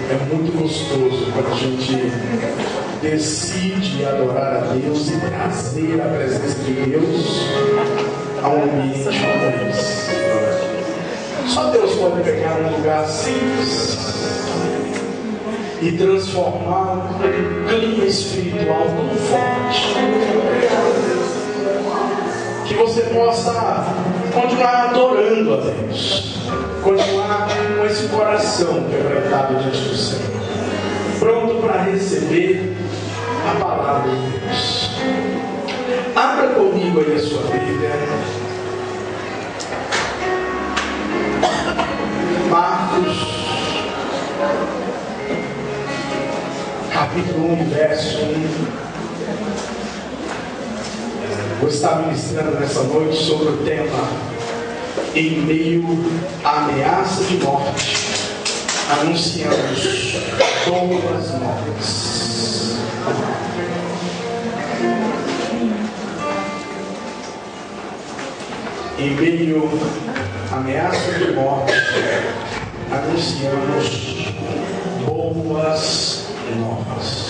É muito gostoso quando a gente decide adorar a Deus e trazer a presença de Deus a um ambiente como esse. Só Deus pode pegar um lugar simples e transformar um clima espiritual tão forte que você possa continuar adorando a Deus, continuar com esse coração quebrantado diante do Senhor, pronto para receber a palavra de Deus. Abra comigo aí a sua Bíblia, Marcos capítulo 1, verso 1. Vou estar ministrando nessa noite sobre o tema em meio à ameaça de morte, anunciamos boas novas. Em meio à ameaça de morte, anunciamos boas novas.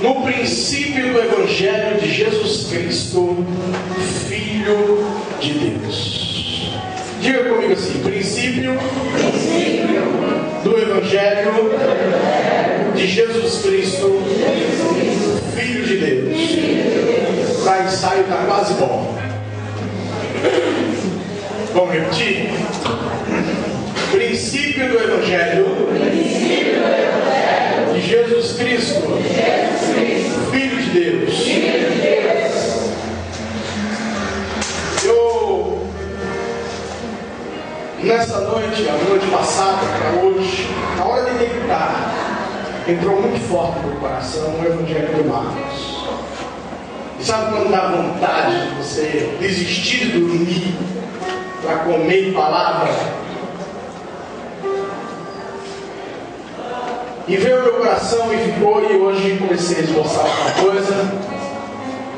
No princípio do Evangelho de Jesus Cristo, Filho de Deus. Diga comigo assim: princípio do Evangelho de Jesus Cristo, Filho de Deus. Para ensaio está quase bom. Vamos repetir? Princípio do Evangelho de Jesus Cristo, Filho de Deus. Eu, nessa noite, a noite passada para hoje, na hora de deitar, entrou muito forte no meu coração o Evangelho de Marcos. E sabe quando dá vontade de você desistir de dormir para comer palavra? E veio o meu coração e ficou, e hoje comecei a esboçar uma coisa,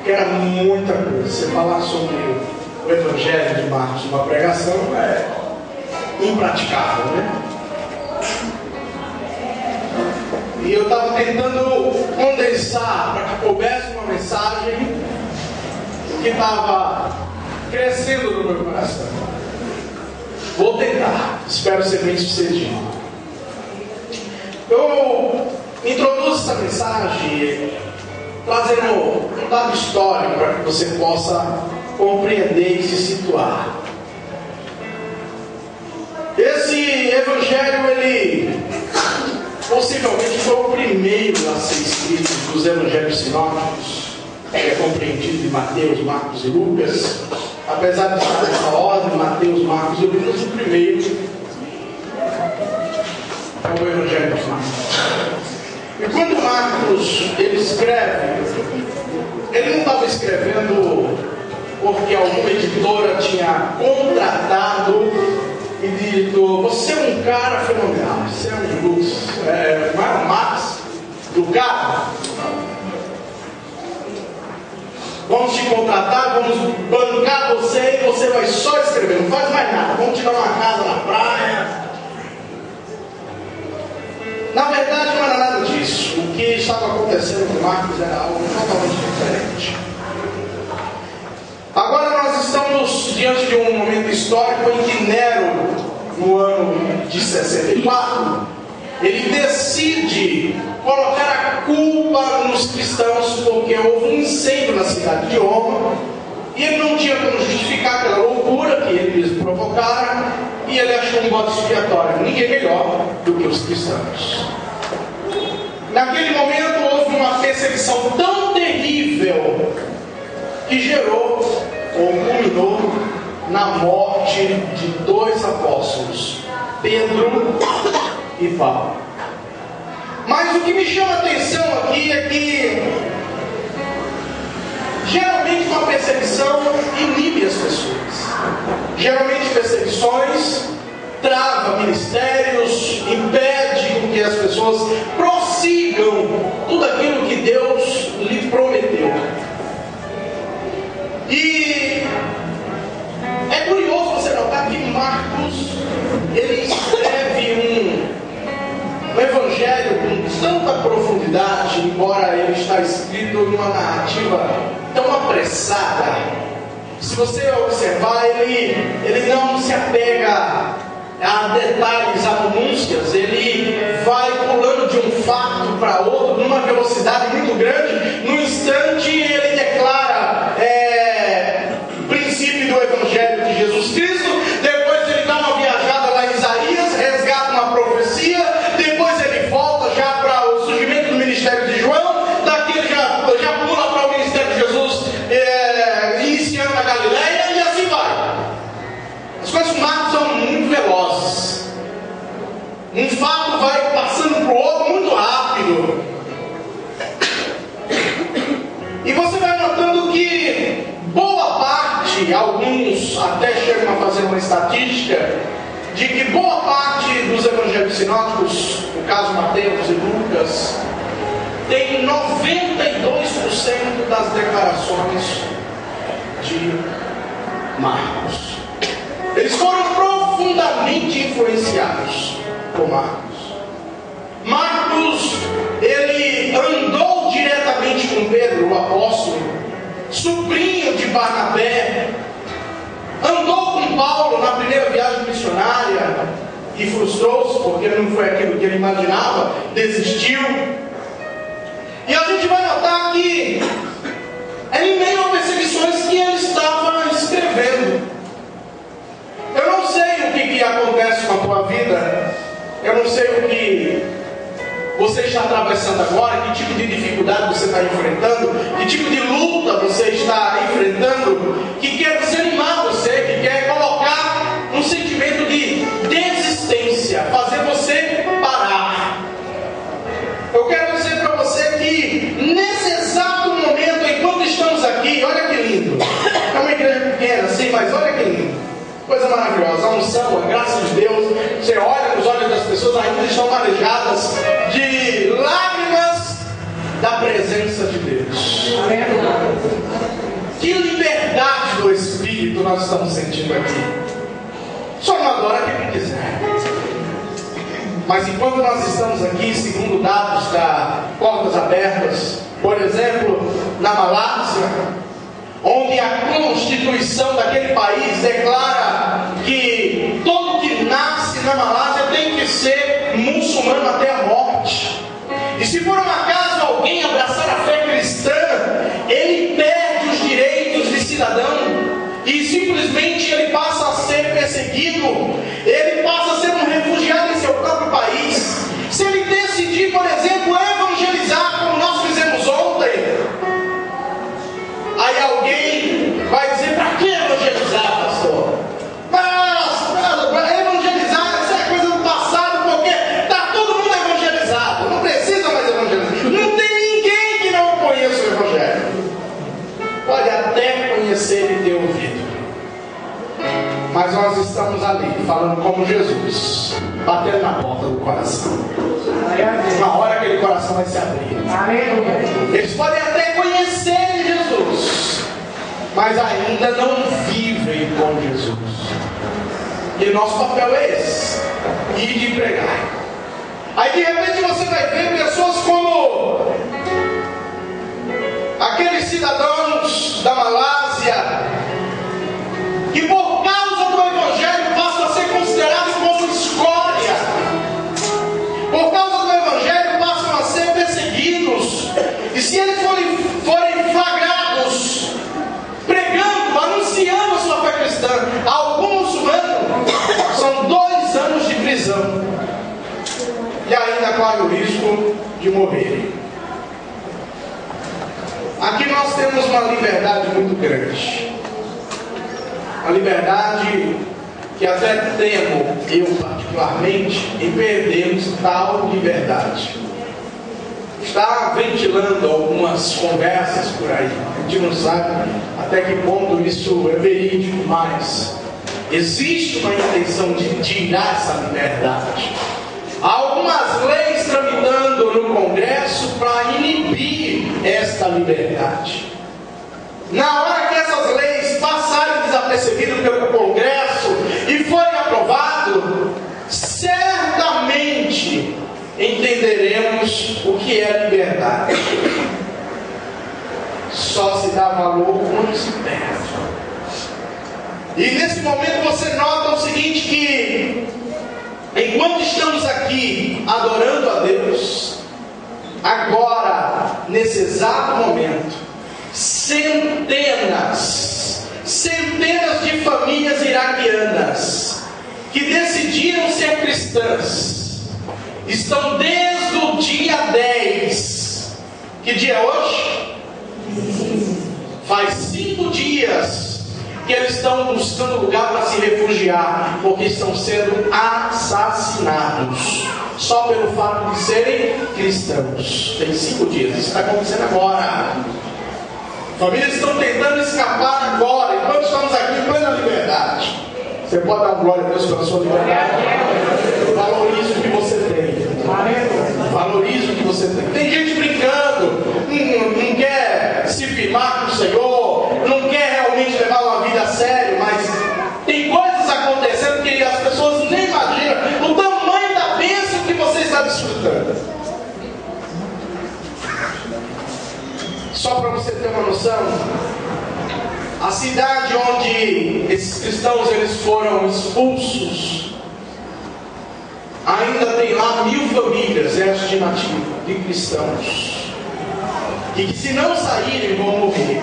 que era muita coisa. Você falar sobre o Evangelho de Marcos, uma pregação, é impraticável, né? E eu estava tentando condensar para que coubesse uma mensagem que estava crescendo no meu coração. Vou tentar, espero ser bem sucedido. Eu introduzo essa mensagem trazendo um dado histórico para que você possa compreender e se situar. Esse evangelho, ele possivelmente foi o primeiro a ser escrito dos evangelhos sinóticos. É compreendido em Mateus, Marcos e Lucas. Apesar de estar nessa ordem, Mateus, Marcos e Lucas, o primeiro é o Evangelho de Marcos. E quando Marcos ele escreve, ele não estava escrevendo porque alguma editora tinha contratado e dito: você é um cara fenomenal, você é um luz, não é o Max do carro? Vamos te contratar, vamos bancar você e você vai só escrever, não faz mais nada, vamos te dar uma casa na praia. Na verdade não era nada disso. O que estava acontecendo com Marcos era algo totalmente diferente. Agora nós estamos diante de um momento histórico em que Nero, no ano de 64, ele decide colocar a culpa nos cristãos porque houve um incêndio na cidade de Roma e ele não tinha como justificar aquela loucura que ele mesmo provocara, e ele achou um bode expiatório: ninguém melhor do que os cristãos. Naquele momento houve uma perseguição tão terrível que gerou ou culminou na morte de dois apóstolos, Pedro e Paulo. Mas o que me chama a atenção aqui é que geralmente uma perseguição inibe as pessoas. Geralmente perseguições trava ministérios, impede com que as pessoas prossigam tudo aquilo que Deus lhe prometeu. E é curioso você notar que Marcos ele escreve uma narrativa tão apressada. Se você observar, ele não se apega a detalhes, a minúcias. Ele vai pulando de um fato para outro numa velocidade muito grande. No instante ele declara o princípio do Evangelho de Jesus Cristo. Depois ele dá uma viajada lá em Isaías, resgata uma profecia. Depois ele volta já para o surgimento do ministério de João. Daqui ele já pula para o ministério de Jesus, iniciando na Galileia, e assim vai. As coisas com Marcos são muito velozes. Um fato vai passando para o outro muito rápido. E você vai notando que boa parte, alguns até chegam a fazer uma estatística, de que boa parte dos evangelhos sinóticos, no caso Mateus e Lucas, tem 92% das declarações de Marcos. Eles foram profundamente influenciados por Marcos. Marcos, ele andou diretamente com Pedro, o apóstolo, sobrinho de Barnabé, andou com Paulo na primeira viagem missionária e frustrou-se, porque não foi aquilo que ele imaginava, desistiu. E a gente vai notar que é em meio a perseguições que ele estava escrevendo. Eu não sei o que acontece com a tua vida, eu não sei o que você está atravessando agora, que tipo de dificuldade você está enfrentando, que tipo de luta você está enfrentando, que quer desanimar você, que quer colocar um sentimento de desistência, fazer você parar. Eu quero dizer para você que nesse exato momento, enquanto estamos aqui, olha que lindo, é uma igreja pequena, sim, mas olha que lindo. Coisa maravilhosa, a unção, a graça de Deus. Você olha nos olhos das pessoas, ainda estão marejadas de lágrimas da presença de Deus. Que liberdade do Espírito nós estamos sentindo aqui. Só não adora quem quiser. Mas enquanto nós estamos aqui, segundo dados da Portas Abertas, por exemplo, na Malásia, onde a Constituição daquele país declara que todo que nasce na Malásia tem que ser muçulmano até a morte. E se por um acaso alguém abraçar a fé cristã, ele perde os direitos de cidadão e simplesmente ele passa a ser perseguido, ele passa a ser um refugiado em seu próprio país. Se ele decidir, por exemplo, evangelizar, como nós fizemos ontem, aí alguém vai dizer: para que evangelizar, pastor? Evangelizar, isso é coisa do passado, porque está todo mundo evangelizado, não precisa mais evangelizar. Não tem ninguém que não conheça o Evangelho. Pode até conhecer e ter ouvido, mas nós estamos ali, falando como Jesus, batendo na porta do coração. Uma hora aquele coração vai se abrir. Eles podem até conhecer Jesus, mas ainda não vivem com Jesus. E nosso papel é esse: ir de pregar. Aí de repente você vai ver pessoas como aqueles cidadãos da Malásia, que por causa do Evangelho passam a ser considerados como escória. Por causa do Evangelho passam a ser perseguidos. E se eles forem flagrados pregando, anunciando a sua fé cristã a algum muçulmano, são 2 anos de prisão e ainda corre o risco de morrer. Aqui nós temos uma liberdade muito grande, uma liberdade que até temo, eu particularmente, em perdermos tal liberdade. Está ventilando algumas conversas por aí, a gente não sabe até que ponto isso é verídico, mas existe uma intenção de tirar essa liberdade. Há algumas leis tramitando no Congresso para inibir esta liberdade. Na hora que essas leis passarem desapercebidas pelo Congresso e forem aprovado, certamente entenderemos o que é liberdade. só se dá valor quando se perde. E nesse momento você nota o seguinte, que enquanto estamos aqui adorando a Deus, agora, nesse exato momento, centenas de famílias iraquianas que decidiram ser cristãs estão desde o dia 10. Que dia é hoje? Faz 5 dias que eles estão buscando lugar para se refugiar, porque estão sendo assassinados só pelo fato de serem cristãos. Tem 5 dias, isso está acontecendo agora. Famílias estão tentando escapar agora, enquanto estamos aqui em plena liberdade. Você pode dar glória a Deus pela sua liberdade? Valorize o que você tem. Valorize o que você tem. Tem gente brincando, não quer se firmar com o Senhor, não quer realmente levar uma vida a sério, mas tem coisas acontecendo que as pessoas nem imaginam o tamanho da bênção que você está desfrutando. Só para você ter uma noção, a cidade onde esses cristãos eles foram expulsos, ainda tem lá 1000 famílias, é a estimativa, de cristãos, e que se não saírem vão morrer.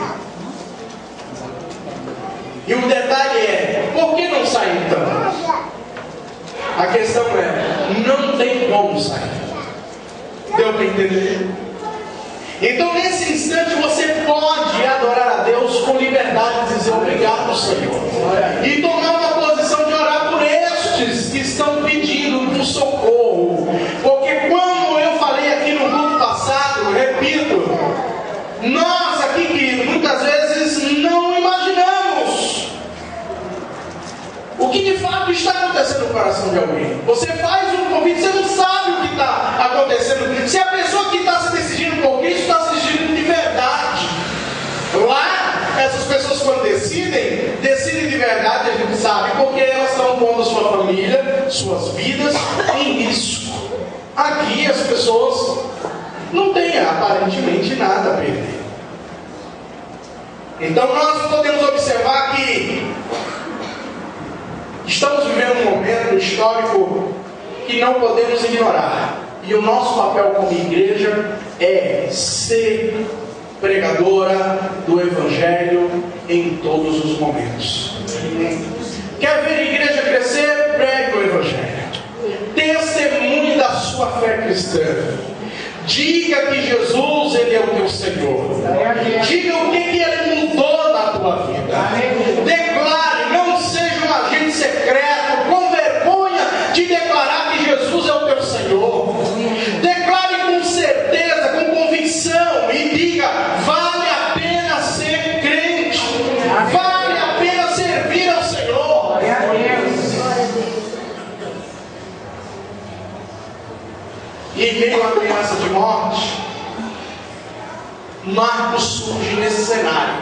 E o detalhe é, por que não sair então? A questão é, não tem como sair. Deu para entender? Então nesse instante você pode adorar a Deus com liberdade e dizer obrigado, Senhor, e tomar uma posição de orar por estes que estão pedindo por socorro, porque como eu falei aqui no culto passado, repito, nós aqui, querido, muitas vezes não imaginamos o que de fato está acontecendo no coração de alguém. Você faz um convite, você não sabe o que está acontecendo. Se a pessoa que está se decidindo por isso está se decidindo de verdade. Lá, essas pessoas quando decidem de verdade, a gente sabe, porque elas estão pondo sua família, suas vidas em risco. Aqui as pessoas não têm aparentemente nada a perder. Então nós podemos observar que estamos vivendo um momento histórico que não podemos ignorar. E o nosso papel como igreja é ser pregadora do Evangelho em todos os momentos. Quer ver a igreja crescer? Pregue o Evangelho. Testemunhe da sua fé cristã. Diga que Jesus, Ele é o teu Senhor. Diga o que Ele mudou na tua vida. Declare, não seja um agente secreto, com vergonha de declarar que Jesus é o teu Senhor. Declare com certeza, com convicção e diga, vale a pena ser crente. Vale a pena servir ao Senhor. E em meio à ameaça de morte, Marcos surge nesse cenário.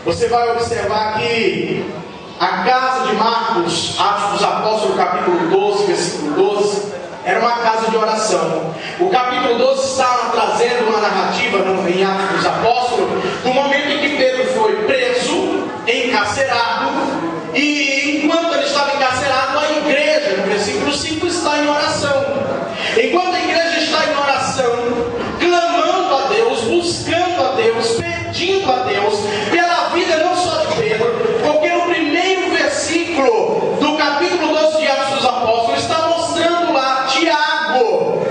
Você vai observar que a casa de Marcos, Atos dos Apóstolos, capítulo 12, versículo 12, era uma casa de oração. O capítulo 12 está trazendo uma narrativa em Atos dos Apóstolos, do momento em que Pedro foi preso, encarcerado, e enquanto ele estava encarcerado, a igreja, no versículo 5, está em oração. Enquanto a igreja está em oração, clamando a Deus, buscando a Deus, pedindo a Deus pela vida não só de Pedro, porque no primeiro versículo do capítulo 12 de Atos dos Apóstolos está mostrando lá Tiago,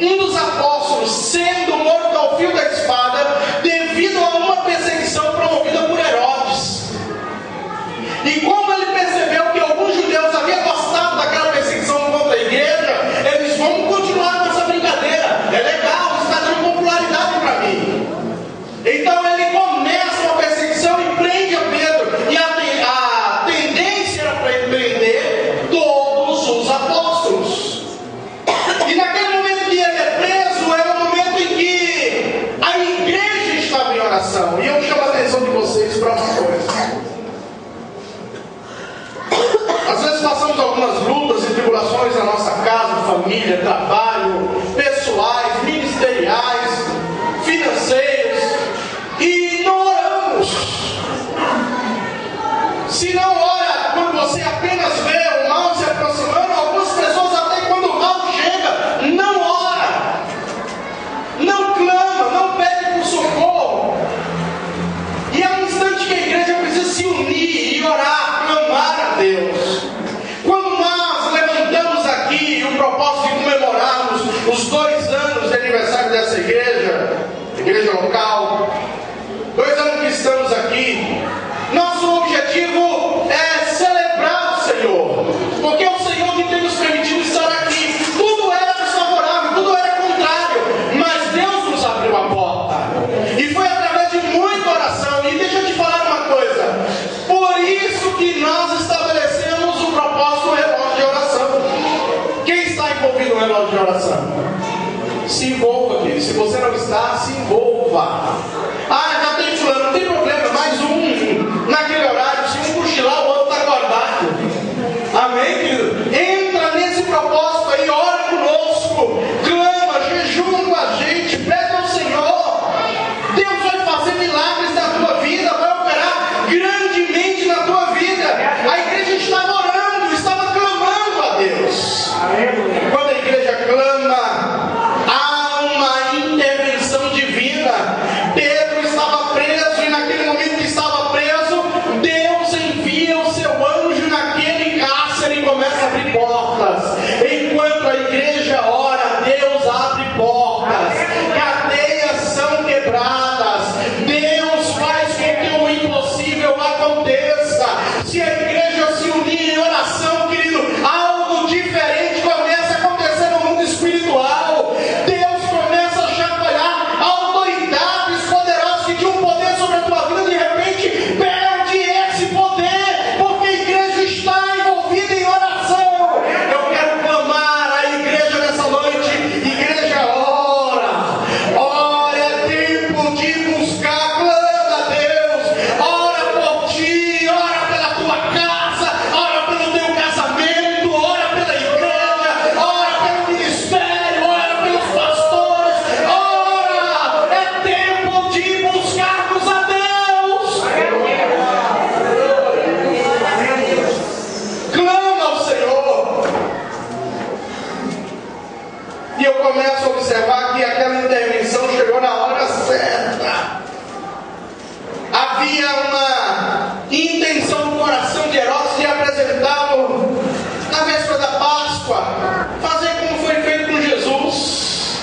um dos apóstolos, sendo morto ao fio da espada devido a uma perseguição promovida por Herodes. E como ele percebeu que alguns judeus haviam gostado daquela perseguição contra a igreja, eles vão continuar com essa brincadeira. É legal, está dando popularidade para mim. Então ele começa uma perseguição e prende a Pedro. E a tendência era para ele prender todos os apóstolos. E naquele momento que ele é preso, era o momento em que a igreja estava em oração. E eu chamo a atenção de vocês para uma coisa. Às vezes passamos algumas lutas e tribulações na nossa casa, família, trabalho, pessoais, ministeriais, financeiros. dessa igreja, igreja local, 2 anos que estamos aqui, nosso objetivo é celebrar o Senhor, porque é o Senhor que tem nos permitido estar aqui. Tudo era desfavorável, tudo era contrário, mas Deus nos abriu a porta, e foi através de muita oração. E deixa eu te falar uma coisa, por isso que nós estabelecemos o propósito do relógio de oração. Quem está envolvido no relógio de oração? Se envolva, querido. Se você não está, se envolva. Ah, já tem fulano, não tem problema, mais um naquele horário. Se um cochilar, o outro está acordado. Amém, querido? Entra nesse propósito aí, ora conosco, clama, jejuma com a gente, pede ao Senhor. Deus vai fazer milagres na tua vida, vai operar grandemente na tua vida. A igreja estava orando, estava clamando a Deus. Quando a igreja clama, há uma intervenção divina. Pedro estava preso, e naquele momento que estava preso, Deus envia o seu anjo naquele cárcere e começa a abrir portas. Enquanto a igreja ora, Deus abre portas, cadeias são quebradas, Deus faz com que o impossível aconteça. Se a igreja se unir em oração, querido, algo diferente começa a acontecer no mundo espiritual. Deus começa a chacoalhar autoridades poderosas que tinham poder sobre a tua vida, de repente perde esse poder, porque a igreja está envolvida em oração. Eu quero clamar a igreja nessa noite. Igreja, ora, é tempo de buscar, clama a Deus, ora por ti, ora pela tua casa, ora pelo teu casamento, ora pela igreja, ora pelo ministério, ora pelos pastores, ora, é tempo de buscarmos a Deus. Clama ao Senhor. E eu começo a observar que aquela intervenção chegou na hora certa. Havia uma intenção no coração de Herodes de apresentá-lo na véspera da Páscoa, fazer como foi feito com Jesus.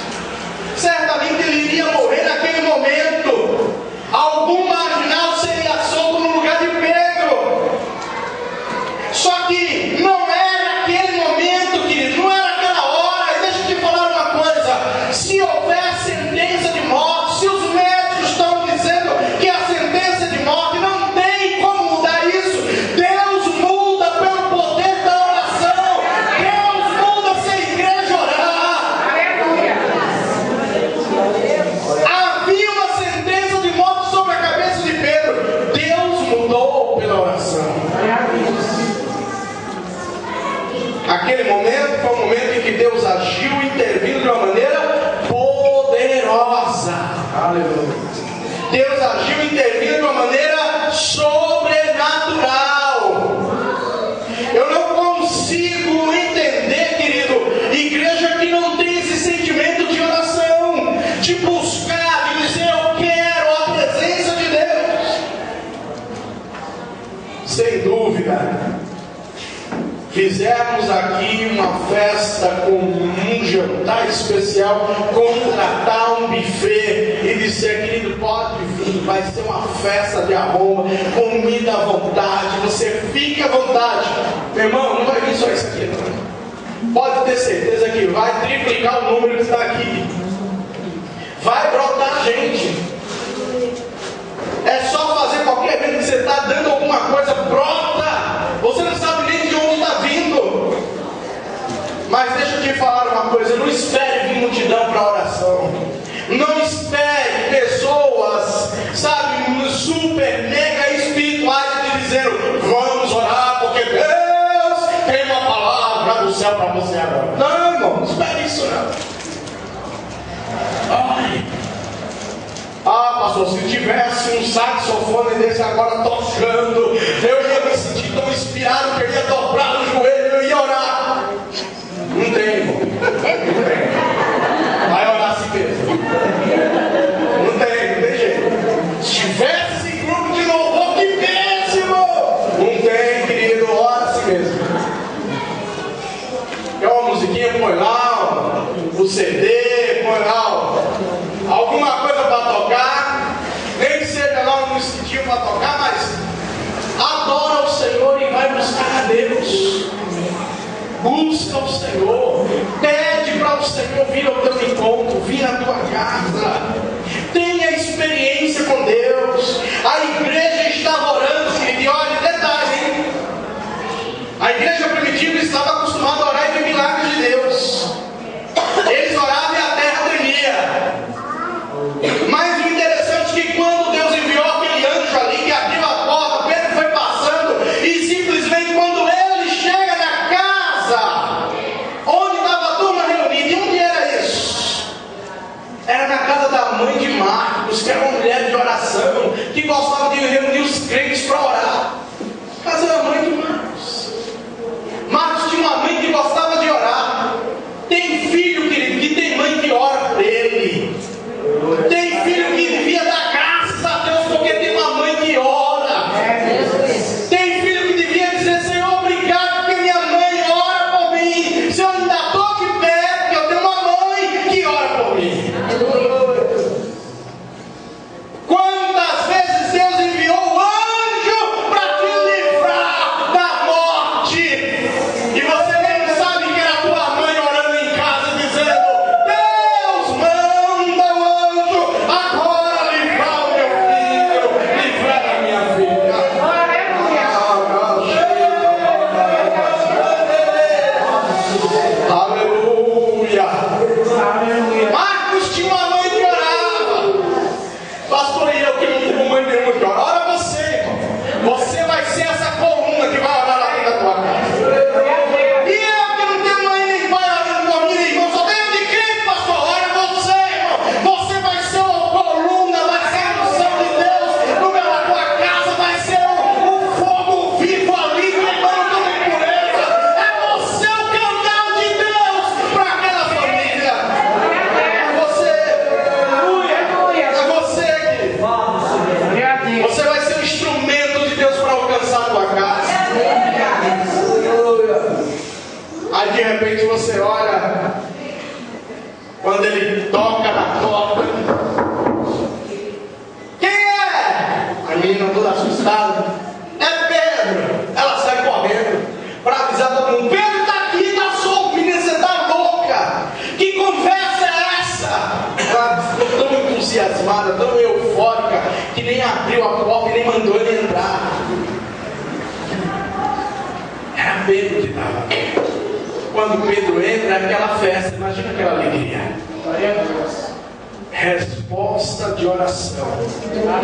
Certamente ele iria morrer naquele momento. Algum marginal seria solto no lugar de Pedro. Só que não era aquele momento, querido, não era aquela hora. E deixa eu te falar uma coisa: se houver sentença de morte, se os médicos estão dizendo que a sentença de morte não tem como mudar isso, Deus muda pelo poder da oração. Deus muda se a igreja orar. Havia uma sentença de morte sobre a cabeça de Pedro, Deus mudou pela oração. Aquele momento foi o momento em que Deus agiu, intervindo de uma maneira poderosa. Aleluia. Deus agiu, intervindo de uma maneira sobrenatural. Eu não consigo entender, querido, igreja que não tem esse sentimento de oração, de buscar, de dizer eu quero a presença de Deus. Sem dúvida, fizemos aqui uma festa com um jantar especial, contratar um buffet e dizer, querido, pode vir, vai ser uma festa de aroma, comida à vontade, você fique à vontade. Meu irmão, não vai vir só isso aqui, não. Pode ter certeza que vai triplicar o número que está aqui. Vai brotar gente. É só fazer qualquer evento que você está dando alguma coisa, brota. Você não sabe nem de onde está vindo. Mas deixa eu te falar uma coisa: não espere vir multidão para oração. Não espere pessoas, sabe, super mega espirituais te dizendo vamos orar porque Deus tem uma palavra do céu para você agora. Não, irmão, não espere isso não. Ai. Ah, pastor, se tivesse um saxofone desse agora tocando, eu ia me sentir tão inspirado que eu ia dobrar o joelho, eu ia orar. Não tem, irmão. Não tem. Vai orar assim mesmo. Não tem jeito. Se tivesse esse grupo de louvor, que péssimo! Não tem, querido, ora assim mesmo. Quer uma musiquinha, põe lá, o CD, põe lá alguma coisa para tocar, nem que seja lá um instantinho para tocar, mas adora o Senhor e vai buscar a Deus. Busca o Senhor, pede para o Senhor vir ao teu encontro, vir à tua casa, tenha experiência com Deus. A igreja estava orando, querido, e olha, detalhe, hein? A igreja primitiva estava acostumada a orar e ver milagres de Deus. Eles oravam e a terra tremia. Mas o interessante é que quando Deus enviou aquele anjo ali que abriu a porta, Pedro foi passando e simplesmente quando ele chega na casa onde estava a turma reunida, e onde era isso? Era na casa da mãe de Marcos, que era uma mulher de oração, que gostava de reunir os crentes para orar. Casa da mãe de Marcos. Marcos tinha uma mãe que gostava de orar. Tem filho, querido, que tem mãe que ora por ele. Tem filho que devia dar graças a Deus porque tem uma mãe que ora. Tem filho que devia dizer: Senhor, obrigado porque minha mãe ora por mim. Se eu ainda estou de pé, porque eu tenho uma mãe que ora por mim. Quantas vezes Deus enviou o anjo para te livrar da morte, e você nem sabe que era a tua mãe orando em casa dizendo: Deus manda o anjo agora livrar o meu filho, livrar a minha filha. Aleluia. Marcos tinha uma mãe que orava. Pastor, e eu que não tenho mãe nenhuma que ora. Ora você, irmão. Você vai ser essa coluna que vai orar lá dentro da tua casa. E eu que não tenho mãe nem pai orando por mim, irmão. Só tenho de crente, pastor. Ora você, irmão. Você vai ser uma coluna, vai ser a unção de Deus no meio da tua casa. Vai ser um fogo vivo ali, queimando toda impureza. É você o canal de Deus para aquela família. É você. É você que você vai ser um instrumento de Deus para alcançar a tua casa. Aí de repente você olha, quando ele toca na porta: quem é? A menina toda assustada: é Pedro. Ela sai correndo para avisar todo mundo: Pedro está aqui, está solto. Menina, você está louca? Que conversa é essa? Ela ficou tão entusiasmada, tão eufórica, que nem abriu a porta e nem mandou ele entrar. Era Pedro que estava. Quando Pedro entra, é aquela festa. Imagina aquela alegria. Resposta de oração.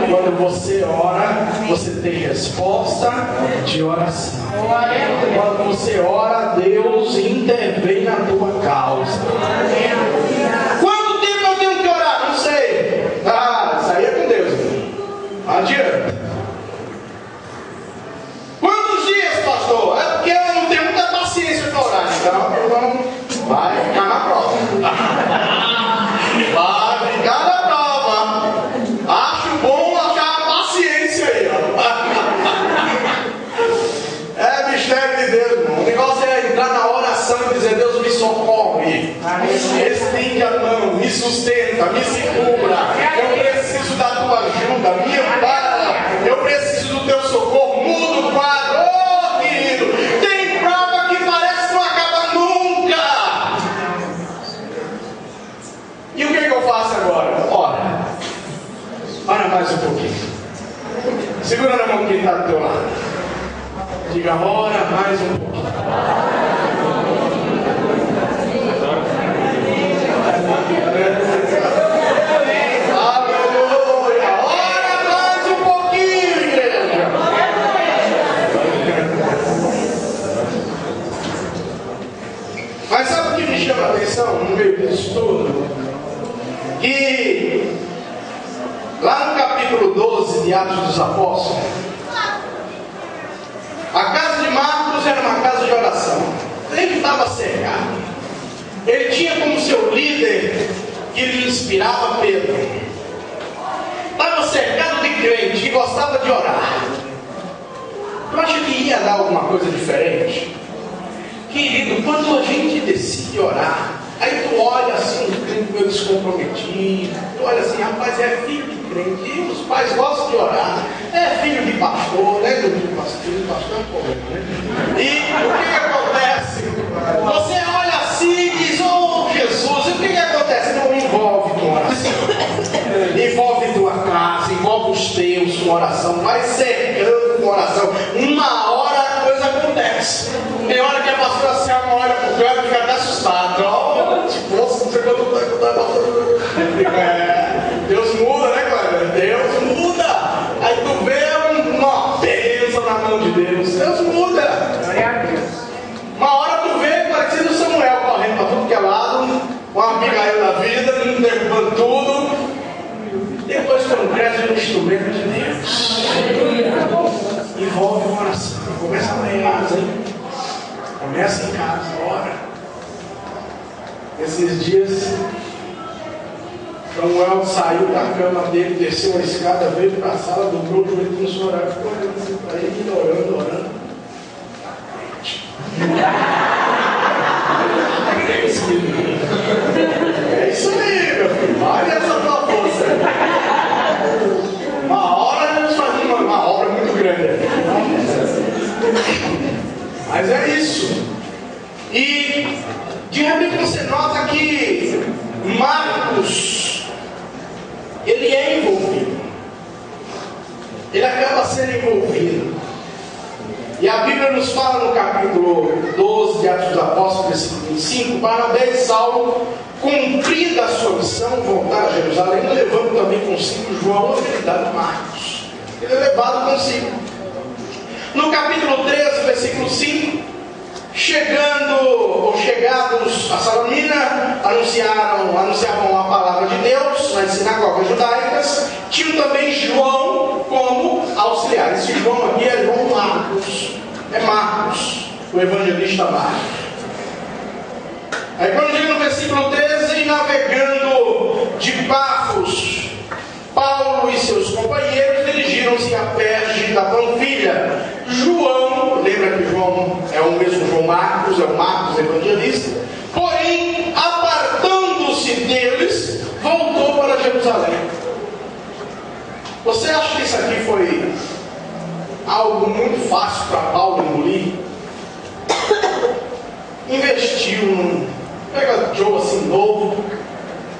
Quando você ora, você tem resposta de oração. Quando você ora, Deus intervém na tua causa. Quanto tempo eu tenho que orar? Não sei. Isso aí é com Deus. Adianta. Quantos dias, pastor? É porque eu não tenho muita paciência para orar. Então, vai ficar na prova. Vai ficar na prova. Acho bom achar a paciência aí, ó. É mistério de Deus, irmão. O negócio é entrar na oração e dizer: Deus, me socorre. Estende a mão, me sustenta, me segura. Eu preciso da tua ajuda, me ampara. Eu preciso do teu socorro. Muda o quadro. Oh, querido, tem prova que parece que não acaba nunca. E o que eu faço agora? Ora mais um pouquinho. Segura na mão que está do teu lado. Diga: ora mais um pouquinho. Aleluia. Ora mais um pouquinho, igreja. Mas sabe o que me chama a atenção no meio disso tudo? Que lá no capítulo 12 de Atos dos Apóstolos, a casa de Marcos era uma casa de oração. Ele estava cercado. Ele tinha como seu líder, que lhe inspirava, Pedro. Estava cercado de crente que gostava de orar. Tu acha que ia dar alguma coisa diferente? Querido, quando a gente decide orar, Aí tu olha assim, um crente meio descomprometido, tu olha assim, rapaz, é filho de crente, e os pais gostam de orar, é filho de pastor, né? Filho de pastor é problema, né? E o que acontece? Você olha assim e diz, oh Jesus, e o que acontece? Não envolve tua oração, envolve tua casa, envolve os teus com oração, vai secando com oração, uma hora a coisa acontece. Tem hora que a pastora Selma olha pro canto e fica até assustado. Ó, tipo, nossa, não sei quando Deus muda, né, Cláudia? Deus muda. Aí tu vê uma bênção na mão de Deus. Deus muda. Glória a Deus. Uma hora tu vê parecido Samuel correndo para tudo que é lado, com a Abigail da vida, derrubando tudo. Depois quando cresce um instrumento de Deus. Envolve uma oração. Começa lá em casa, hein? Começa em casa, ora. Esses dias, Samuel saiu da cama dele, desceu a escada, veio para a sala, dobrou o joelho e começou a orar. Ficou olhando assim para ele, orando. É isso aí, meu filho. Olha essa tua força. Uma hora Deus faz uma obra muito grande. Mas é isso. E de repente você nota que Marcos, ele é envolvido. Ele acaba sendo envolvido. E a Bíblia nos fala no capítulo 12 de Atos dos Apóstolos, versículo 25, Barnabé e Saulo, cumprida a sua missão, voltaram a Jerusalém, levando também consigo João, apelidado Marcos. Ele é levado consigo. No capítulo 13, versículo 5, chegados a Salamina, anunciavam a palavra de Deus nas sinagogas judaicas. Tinham também João como auxiliar. Esse João aqui é João Marcos. É Marcos, o evangelista Marcos. Aí quando chega no versículo 13, navegando de Pafos, Paulo e seus companheiros dirigiram-se a Perge da Panfilha. João, lembra que João é o mesmo João Marcos, é o Marcos evangelista, porém, apartando-se deles, voltou para Jerusalém. Você acha que isso aqui foi algo muito fácil para Paulo engolir? Investiu num Joe assim novo,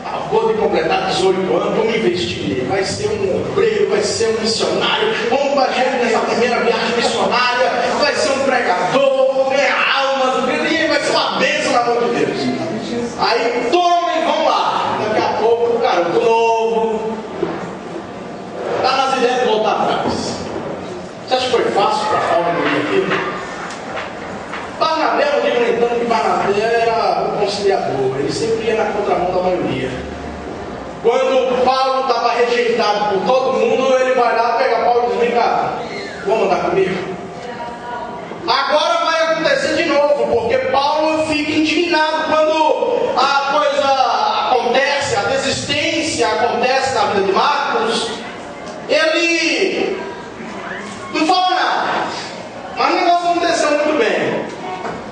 acabou de completar 18 anos, vamos investir nele, vai ser um obreiro, vai ser um missionário, vamos para gente nessa primeira viagem missionária, vai ser um pregador, vamos ganhar almas, e vai ser uma bênção na mão de Deus. Aí toma e vamos lá. Daqui a pouco o garoto novo está nas ideias de voltar atrás. Você acha que foi fácil para Paulo engolir aquilo? Barnabé, eu digo no entanto que Barnabé era um conciliador, ele sempre ia na contramão da maioria. Quando Paulo estava rejeitado por todo mundo, ele vai lá, pega Paulo e diz: vem cá, vamos andar comigo? Agora vai acontecer de novo, porque Paulo fica indignado quando a coisa acontece, a desistência acontece na vida de Marcos. Ele não fala nada, mas o negócio aconteceu muito bem.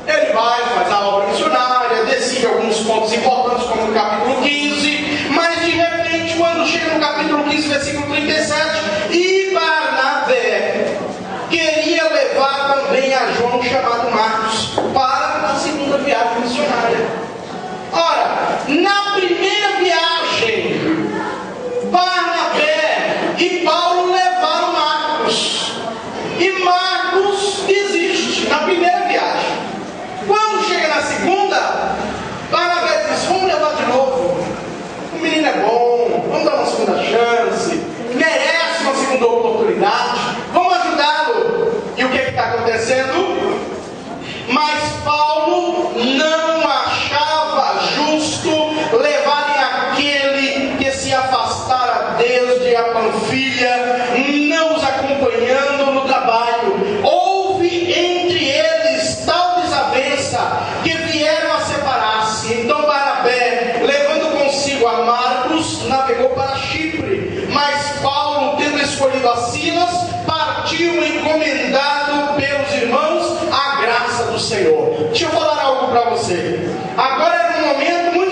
Ele vai, faz a obra missionária, decide alguns pontos importantes, como no capítulo 15, mas de repente, quando chega no capítulo 15, versículo 37, e Barnabé queria levar também a João, chamado Marcos, para a segunda viagem missionária. Ora, na primeira viagem, Barnabé e Paulo levaram Marcos, e Marcos desiste na primeira viagem. Quando chega na segunda, Barnabé diz: vamos levar de novo. O menino é bom, vamos dar uma segunda chance, merece uma segunda oportunidade, vamos ajudá-lo. E o que está acontecendo? Mas Paulo não achava justo levarem aquele que se afastara desde a Panfilha, não os acompanhando no trabalho. Houve entre eles tal desavença que vieram a separar-se. Então Barnabé, levando consigo a Marcos, navegou para Chipre. Mas Paulo, tendo escolhido a Silas, partiu encomendado pelos irmãos à graça do Senhor. Deixa eu falar algo para você. Agora é um momento muito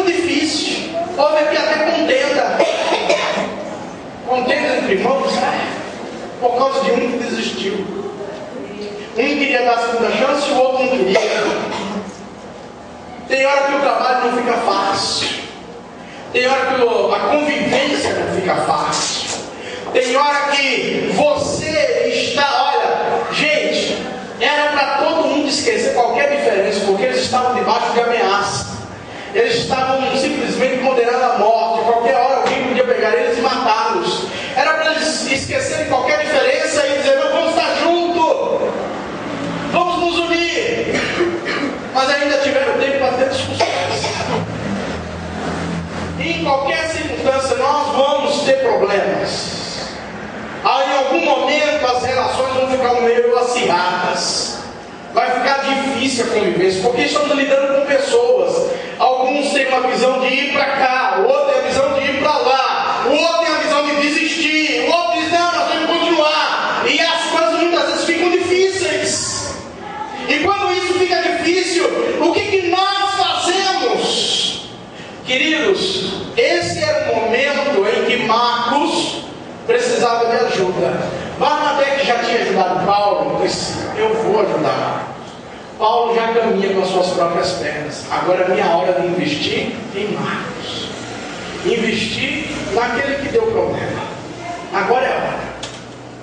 entre irmãos? Por causa de um que desistiu. Um queria dar a segunda chance e o outro não queria. Tem hora que o trabalho não fica fácil. Tem hora que a convivência não fica fácil. Tem hora que você está... Olha, gente, era para todo mundo esquecer qualquer diferença, porque eles estavam debaixo de ameaça. Eles estavam simplesmente condenando a morte. Qualquer hora alguém podia pegar eles e matá-los. Era para eles esquecerem qualquer diferença e dizer: não, vamos estar juntos, vamos nos unir. Mas ainda tiveram tempo para ter discussões. E em qualquer circunstância nós vamos ter problemas. Aí, em algum momento as relações vão ficar meio acirradas. Vai ficar difícil a convivência, porque estamos lidando com pessoas. Alguns têm uma visão de ir para cá, o outro tem a visão de ir para lá, o outro tem a visão de desistir, o outro diz: não, nós temos que continuar. E as coisas muitas vezes ficam difíceis. E quando isso fica difícil, o que nós fazemos? Queridos, esse era o momento em que Marcos precisava de ajuda. Barnabé, que já tinha ajudado Paulo, disse: eu vou ajudar. Paulo já caminha com as suas próprias pernas. Agora é minha hora de investir em Marcos. Investir naquele que deu problema. Agora é a hora.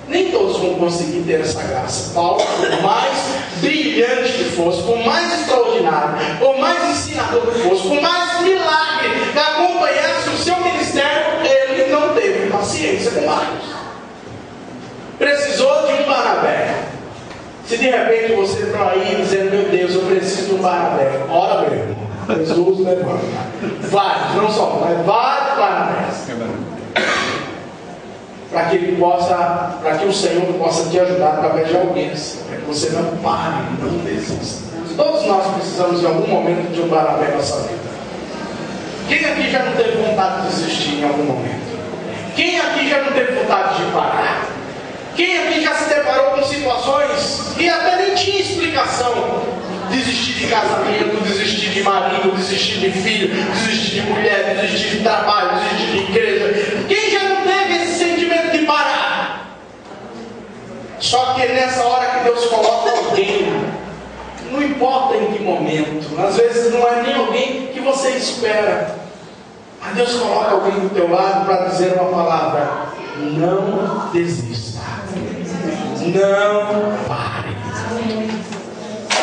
Nem todos vão conseguir ter essa graça. Paulo, por mais brilhante que fosse, por mais extraordinário, por mais ensinador que fosse, por mais milagre que acompanhasse o seu ministério, ele não teve paciência com Marcos. Precisou de um Barnabé. Se de repente você está aí dizendo: meu Deus, eu preciso de um Barnabé, ora mesmo, Jesus levanta. Vários, não só, mas vários Barnabés. Para que ele possa, para que o Senhor possa te ajudar através de alguém, para que você não pare, não desista. Todos nós precisamos em algum momento de um Barnabé na nossa vida. Quem aqui já não teve vontade de desistir em algum momento? Quem aqui já não teve vontade de parar? Quem aqui já se deparou com situações que até nem tinha explicação? Desistir de casamento, desistir de marido, desistir de filho, desistir de mulher, desistir de trabalho, desistir de igreja. Quem já não teve esse sentimento de parar? Só que nessa hora que Deus coloca alguém, não importa em que momento, às vezes não é nem alguém que você espera, mas Deus coloca alguém do teu lado para dizer uma palavra: não desista. Não pare.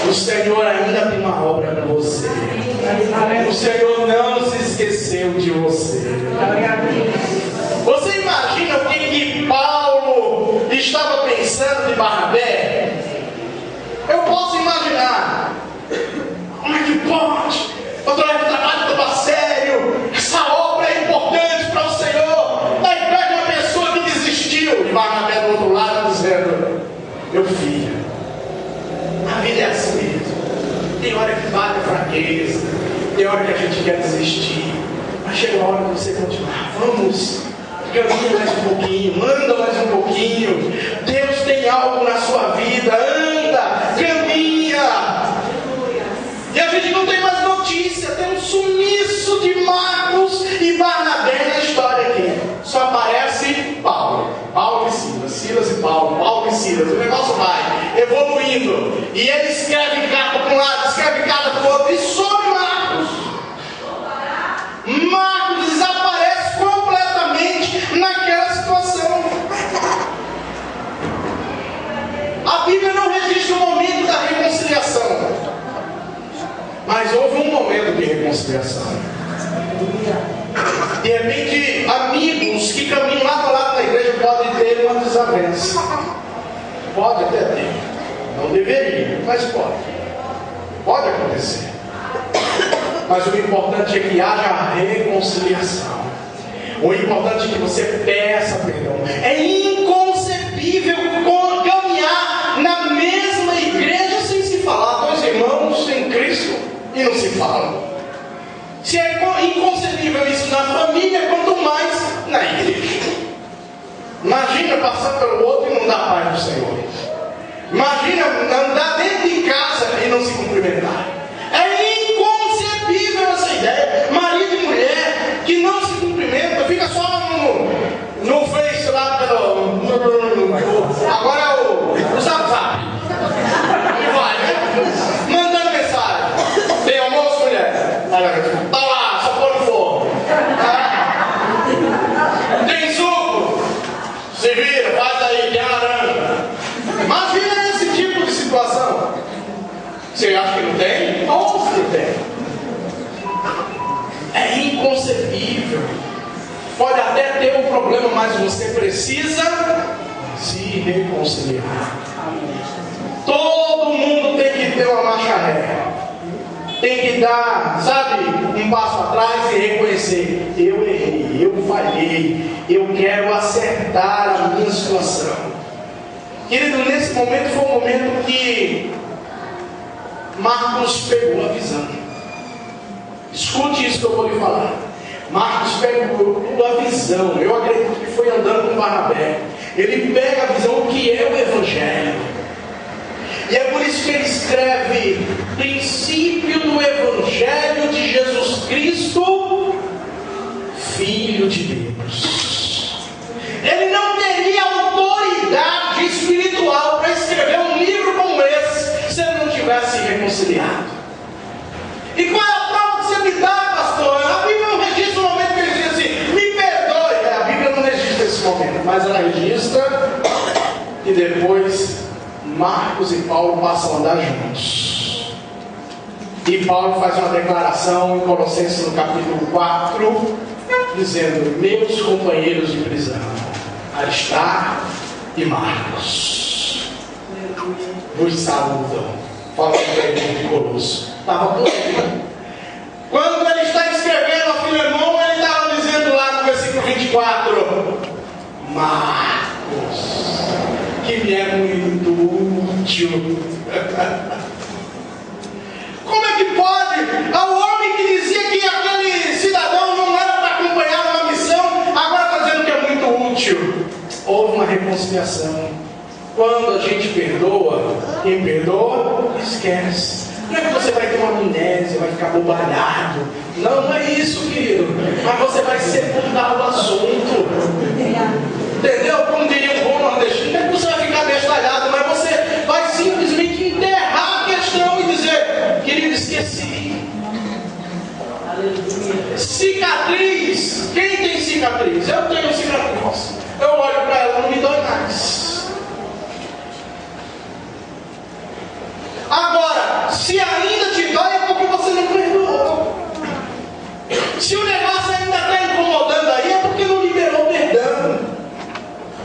O Senhor ainda tem uma obra para você. O Senhor não se esqueceu de você. Você imagina o que Paulo estava pensando de Barnabé? Eu posso imaginar. Como é que pode? Eu estou levando trabalho todo a sério. Essa obra é importante para o Senhor. Aí pega uma pessoa que desistiu. E Barnabé do outro lado dizendo: meu filho, a vida é assim mesmo. Tem hora que bate a fraqueza, tem hora que a gente quer desistir, mas chega a hora de você continuar. Vamos, caminha mais um pouquinho, anda mais um pouquinho. Deus tem algo na sua vida, anda, caminha. E a gente não tem mais notícia, tem um sumiço de Marcos e Barnabé na história aqui. Só aparece Paulo e Silas, Silas e Paulo e Silas. O negócio vai evoluindo. E ele escreve carta para um lado, escreve carta para o outro. E sobre Marcos. Marcos desaparece completamente naquela situação. A Bíblia não registra o momento da reconciliação. Mas houve um momento de reconciliação. De repente, amigos que caminham lado a lado na igreja podem ter uma desavença. Pode até ter. Não deveria, mas pode. Pode acontecer. Mas o importante é que haja reconciliação. O importante é que você peça perdão. É inconcebível caminhar na mesma igreja sem se falar. Dois irmãos em Cristo e não se falam. Se é inconcebível isso na família, quanto mais na igreja. Imagina passar pelo outro e não dar paz do Senhor. Imagina andar dentro de casa e não se cumprimentar. É inconcebível essa ideia. Marido e mulher que não se cumprimentam, fica só no Face lá Tá lá, só pôr no fogo. Tem suco? Se vira, faz aí, tem laranja. Imagina esse tipo de situação. Você acha que não tem? Onde que tem? É inconcebível. Pode até ter um problema, mas você precisa se reconciliar. Todo mundo tem que ter uma marcha ré. Tem que dar, sabe, um passo atrás e reconhecer: eu errei, eu falhei, eu quero acertar a minha situação. Querido, nesse momento foi um momento que Marcos pegou a visão. Escute isso que eu vou lhe falar. Marcos pegou a visão. Eu acredito que foi andando com Barnabé. Ele pega a visão do que é o Evangelho. E é por isso que ele escreve: princípio do Evangelho de Jesus Cristo, Filho de Deus. Ele não teria autoridade espiritual para escrever um livro como esse se ele não tivesse reconciliado. E qual é a prova que você me dá, pastor? A Bíblia não registra o momento que ele diz assim: me perdoe. A Bíblia não registra esse momento, mas ela registra que depois Marcos e Paulo passam a andar juntos. E Paulo faz uma declaração em Colossenses no capítulo 4, dizendo: meus companheiros de prisão, Aristarco e Marcos, vos saúdam. Falando para ele de Colosso. Estava por ele. Quando ele está escrevendo a Filemão, ele estava dizendo lá no versículo 24: Marcos, que me é muito útil. Como é que pode? Ao homem que dizia que aquele cidadão não era para acompanhar uma missão, agora está dizendo que é muito útil. Houve uma reconciliação. Quando a gente perdoa, quem perdoa, esquece. Não é que você vai ter uma amnésia, vai ficar bobalhado. Não, não é isso, querido. Mas você vai sepultar o assunto. Entendeu? Como diria um bom nordestino, não é que você vai ficar bestalhado, mas você vai simplesmente enterrar a questão e dizer: querido, esqueci. Cicatriz. Quem tem cicatriz? Eu tenho cicatriz. Eu olho para ela, não me dói mais. Agora, se ainda te dói, é porque você não perdoou. Se o negócio ainda está incomodando aí, é porque não liberou perdão.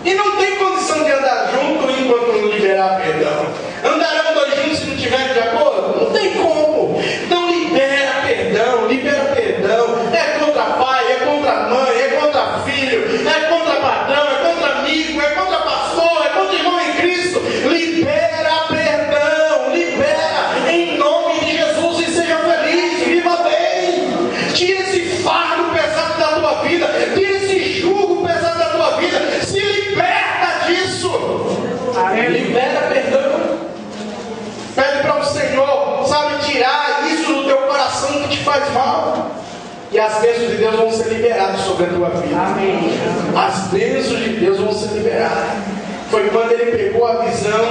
E não tem condição de andar junto enquanto não liberar perdão. Andarão dois juntos se não estiverem de acordo? Não tem como. Então libera perdão, libera perdão. É contra pai, é contra mãe, é contra filho, é contra patrão, é contra amigo, é contra pastor, é contra irmão em Cristo. Libera perdão, libera em nome de Jesus e seja feliz, viva bem. Tira esse fardo pesado da tua vida, tira esse jugo pesado da tua vida, se liberta disso. Amém. Libera perdão. Pede para o Senhor, sabe, tirar isso do teu coração que te faz mal. E as bênçãos de Deus vão ser liberadas sobre a tua vida. Amém. As bênçãos de Deus vão ser liberadas. Foi quando ele pegou a visão,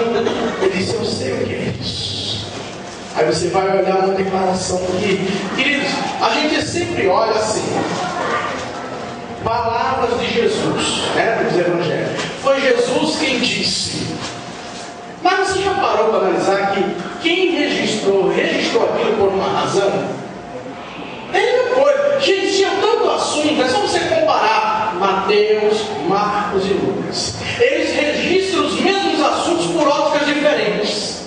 ele disse: eu sei o que é isso. Aí você vai olhar uma declaração aqui. Queridos, a gente sempre olha assim: palavras de Jesus, né, dos evangelhos. Foi Jesus quem disse. Mas você já parou para analisar que quem registrou aquilo por uma razão? Ele não foi. Gente, tinha tanto assunto, é só você comparar Mateus, Marcos e Lucas. Eles registram os mesmos assuntos por óticas diferentes.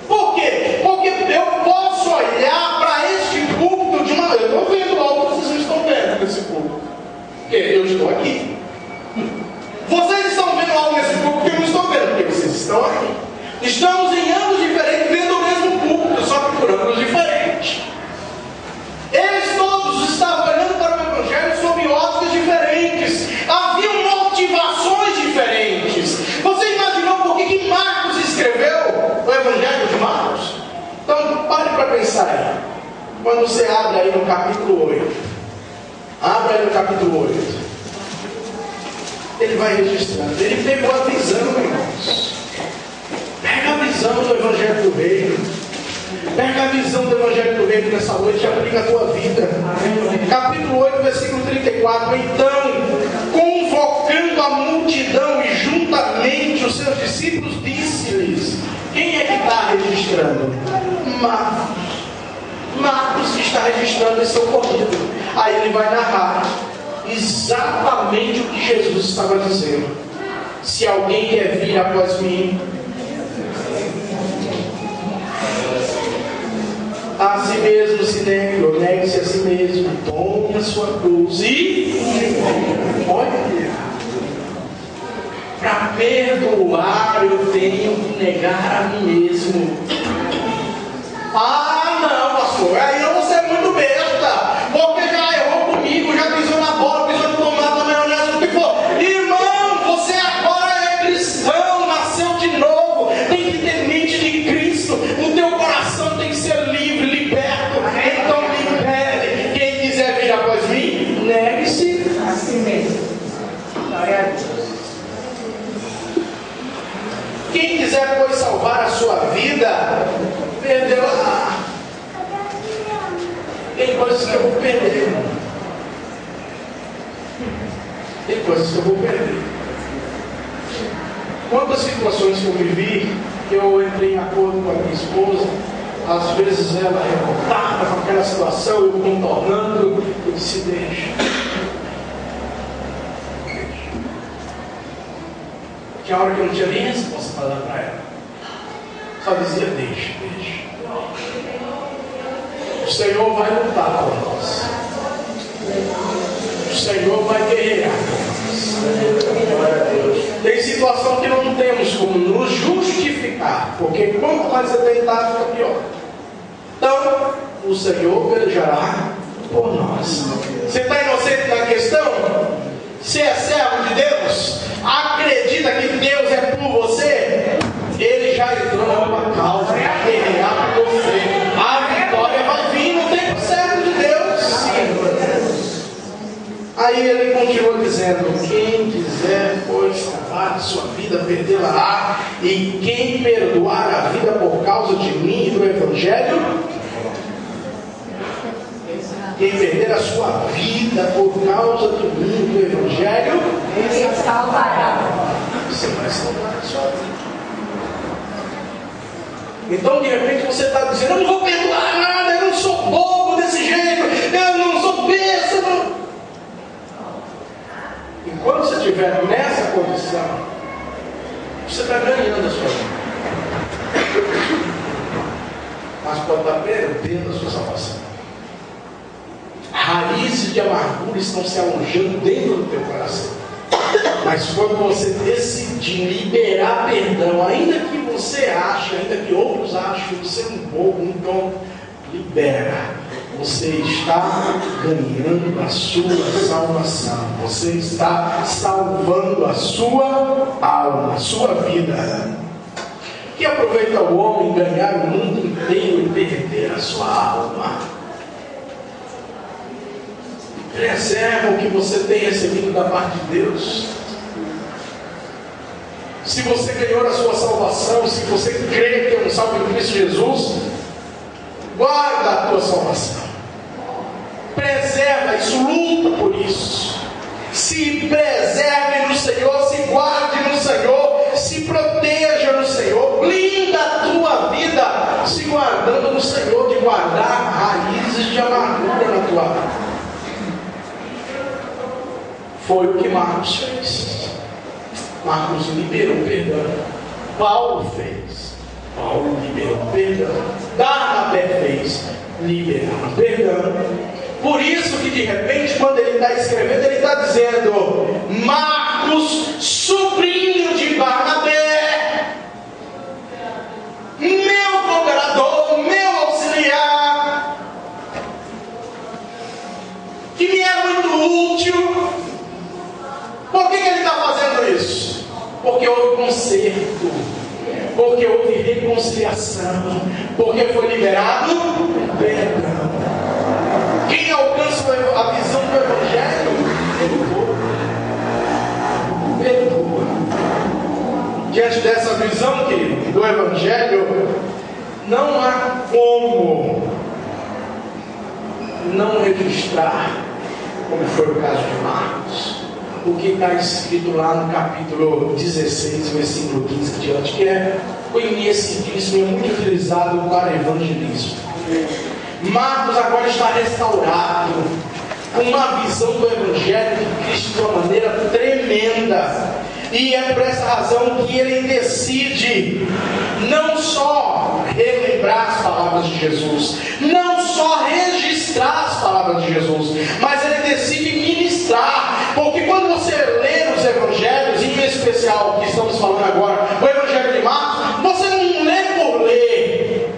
Por quê? Porque eu posso olhar para este púlpito de uma maneira. Eu estou vendo algo que vocês não estão vendo nesse púlpito. Porque eu estou aqui. Vocês estão vendo algo nesse púlpito que eu não estou vendo, porque vocês estão aqui. Estamos em ângulos diferentes, vendo o mesmo púlpito, só que por ângulos diferentes. Eles todos estavam olhando para o Evangelho sob óticas diferentes. Haviam motivações diferentes. Você imaginou por que Marcos escreveu o Evangelho de Marcos? Então pare para pensar aí. Quando você abre aí no capítulo 8. Abre aí no capítulo 8. Ele vai registrando. Ele pegou a visão, irmãos. Pega a visão do Evangelho do Reino. Pega a visão do Evangelho do Reino nessa noite e aplica a tua vida. Capítulo 8, versículo 34. Então, convocando a multidão e juntamente os seus discípulos, disse-lhes: quem é que está registrando? Marcos que está registrando esse ocorrido. Aí ele vai narrar exatamente o que Jesus estava dizendo. Se alguém quer vir após mim, a si mesmo se negue, ou negue-se a si mesmo, tome a sua cruz e olha, para perdoar eu tenho que negar a mim mesmo. Ah, não, pastor, aí você é muito besta, porque já errou comigo, já pisou na bola, pisou no tomate, na maionese, o que for. Irmão, você agora é cristão, nasceu de novo, tem que ter mente de Cristo, o teu coração tem que ser livre, liberto. Então libere. Quem quiser vir após mim, negue-se a si mesmo. Glória a Deus. Quem quiser, pois, salvar a sua vida, perdeu-a. Tem coisas que eu vou perder. Tem coisas que eu vou perder. Quantas situações que eu vivi, eu entrei em acordo com a minha esposa, às vezes ela revoltada com aquela situação, eu contornando, eu disse: deixa. Que a hora que eu não tinha nem resposta para dar para ela, só dizia: deixa, deixa. O Senhor vai lutar por nós. O Senhor vai guerrear por nós. Tem situação que não temos como nos justificar, porque quanto mais você tentar, fica pior. Então, o Senhor pelejará por nós. Você está inocente na questão? Se é servo de Deus, acredita que Deus é por você, Ele já entrou na tua causa para guerrear por você. A vitória vai vir no tempo certo de Deus. Aí ele continua dizendo: quem quiser, pois, salvar a sua vida, perdê-la-á, e quem perdoar a vida por causa de mim e do Evangelho, quem perder a sua vida por causa de mim e do Evangelho, ele salvará. Você vai salvar a sua vida. Então, de repente, você está dizendo: eu não vou perdoar nada, eu não sou bobo desse jeito, eu não sou besta. Não. Enquanto você estiver nessa condição, você está ganhando a sua vida. Mas pode estar perdendo a sua salvação. Raízes de amargura estão se alojando dentro do teu coração. Mas quando você decidir liberar perdão, ainda que você ache, ainda que outros achem você um bobo, um tonto, libera. Você está ganhando a sua salvação. Você está salvando a sua alma, a sua vida. Que aproveita o homem ganhar o mundo inteiro e perder a sua alma? Preserva o que você tem recebido da parte de Deus. Se você ganhou a sua salvação, se você crê que é um salvo em Cristo Jesus, guarda a tua salvação. Preserva isso, luta por isso. Se preserve no Senhor, se guarde no Senhor, se proteja no Senhor, blinda a tua vida, se guardando no Senhor, de guardar raízes de amargura na tua vida. Foi o que Marcos fez. Marcos liberou perdão. Paulo fez. Paulo liberou perdão. Barnabé fez. Liberaram perdão. Por isso que de repente, quando ele está escrevendo, ele está dizendo: Marcos, sobrinho de Barnabé, meu cooperador, meu auxiliar, que me é muito útil. Por que ele está fazendo isso? Porque houve conserto, porque houve reconciliação, porque foi liberado perdão. Quem alcança a visão do Evangelho, perdoa. Diante dessa visão, querido, do Evangelho, não há como não registrar, como foi o caso de Marcos, o que está escrito lá no capítulo 16, versículo 15 em diante, que é conhecidíssimo e muito utilizado para evangelismo. Marcos agora está restaurado, com uma visão do Evangelho de Cristo de uma maneira tremenda. E é por essa razão que ele decide não só relembrar as palavras de Jesus, não só registrar as palavras de Jesus, mas ele decide ministrar. Porque quando você lê os evangelhos, em especial o que estamos falando agora, o Evangelho de Marcos, você não lê por ler.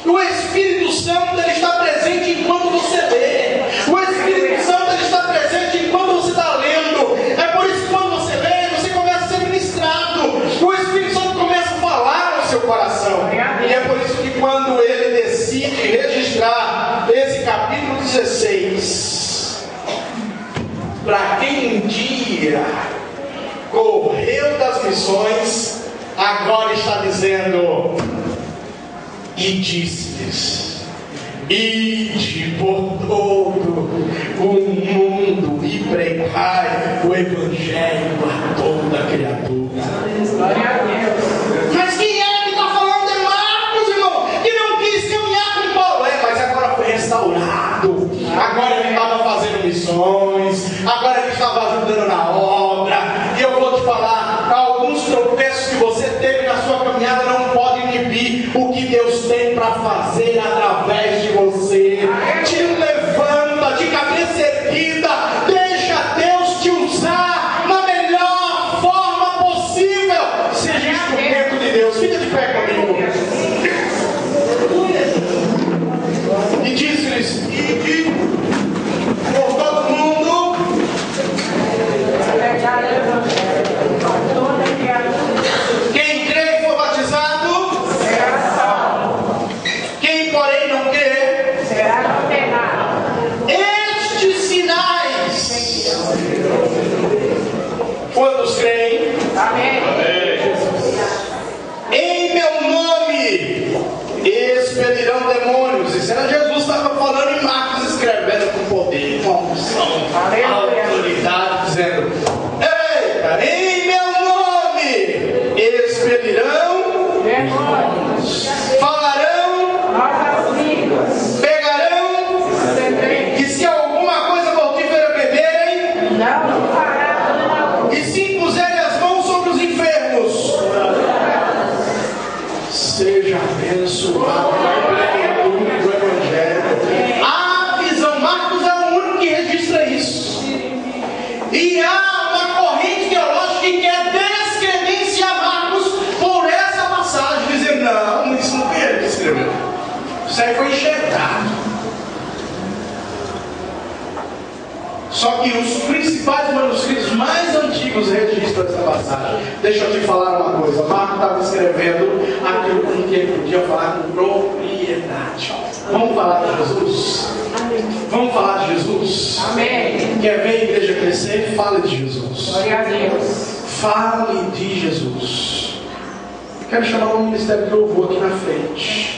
O Espírito Santo ele está presente enquanto você lê. O Espírito Santo ele está presente enquanto você está lendo. É por isso que quando você lê, você começa a ser ministrado. O Espírito Santo começa a falar no seu coração. E é por isso que quando ele decide registrar esse capítulo 16, para quem um dia correu das missões, agora está dizendo: e disse-lhes, ide por todo o mundo e pregai o Evangelho a toda criatura. Glória a Deus. Mas quem é que está falando de Marcos, irmão? Que não quis caminhar com Paulo. Mas agora foi restaurado. Agora ele estava fazendo missões. Agora ele estava ajudando na obra. E eu vou te falar, alguns tropeços que você teve na sua caminhada não podem inibir o que Deus tem para fazer através de você. Te levanta de cabeça erguida, deixa Deus te usar na melhor forma possível. Seja instrumento de Deus. Fica de pé comigo. E disse-lhes: ide por todo mundo. Quem crê e for batizado será salvo. Quem, porém, não crê será condenado. Estes sinais, quantos creem? Amém. Em meu nome expelirão demônios. Isso era Jesus estava falando, e Marcos escrevendo com poder, com unção, autoridade, dizendo: eita, em meu nome expelirão demônios, falarão novas línguas, pegarão e se alguma coisa mortífera beberem, não fará, e se impuserem as mãos sobre os enfermos, seja abençoado na plenitude do Evangelho. A visão, Marcos é o único que registra isso. E há uma corrente teológica que quer descredenciar Marcos por essa passagem, dizendo: não, isso não foi ele que escreveu. Isso aí foi enxergado. Só que os principais manuscritos mais antigos registram essa passagem. Deixa eu te falar uma coisa. Marcos estava escrevendo aquilo com que ele podia falar com propriedade. Vamos falar de Jesus? Amém. Vamos falar de Jesus? Amém. Quer ver a igreja crescer? Fale de Jesus. Glória a Deus. Fale de Jesus. Quero chamar o ministério de louvor aqui na frente.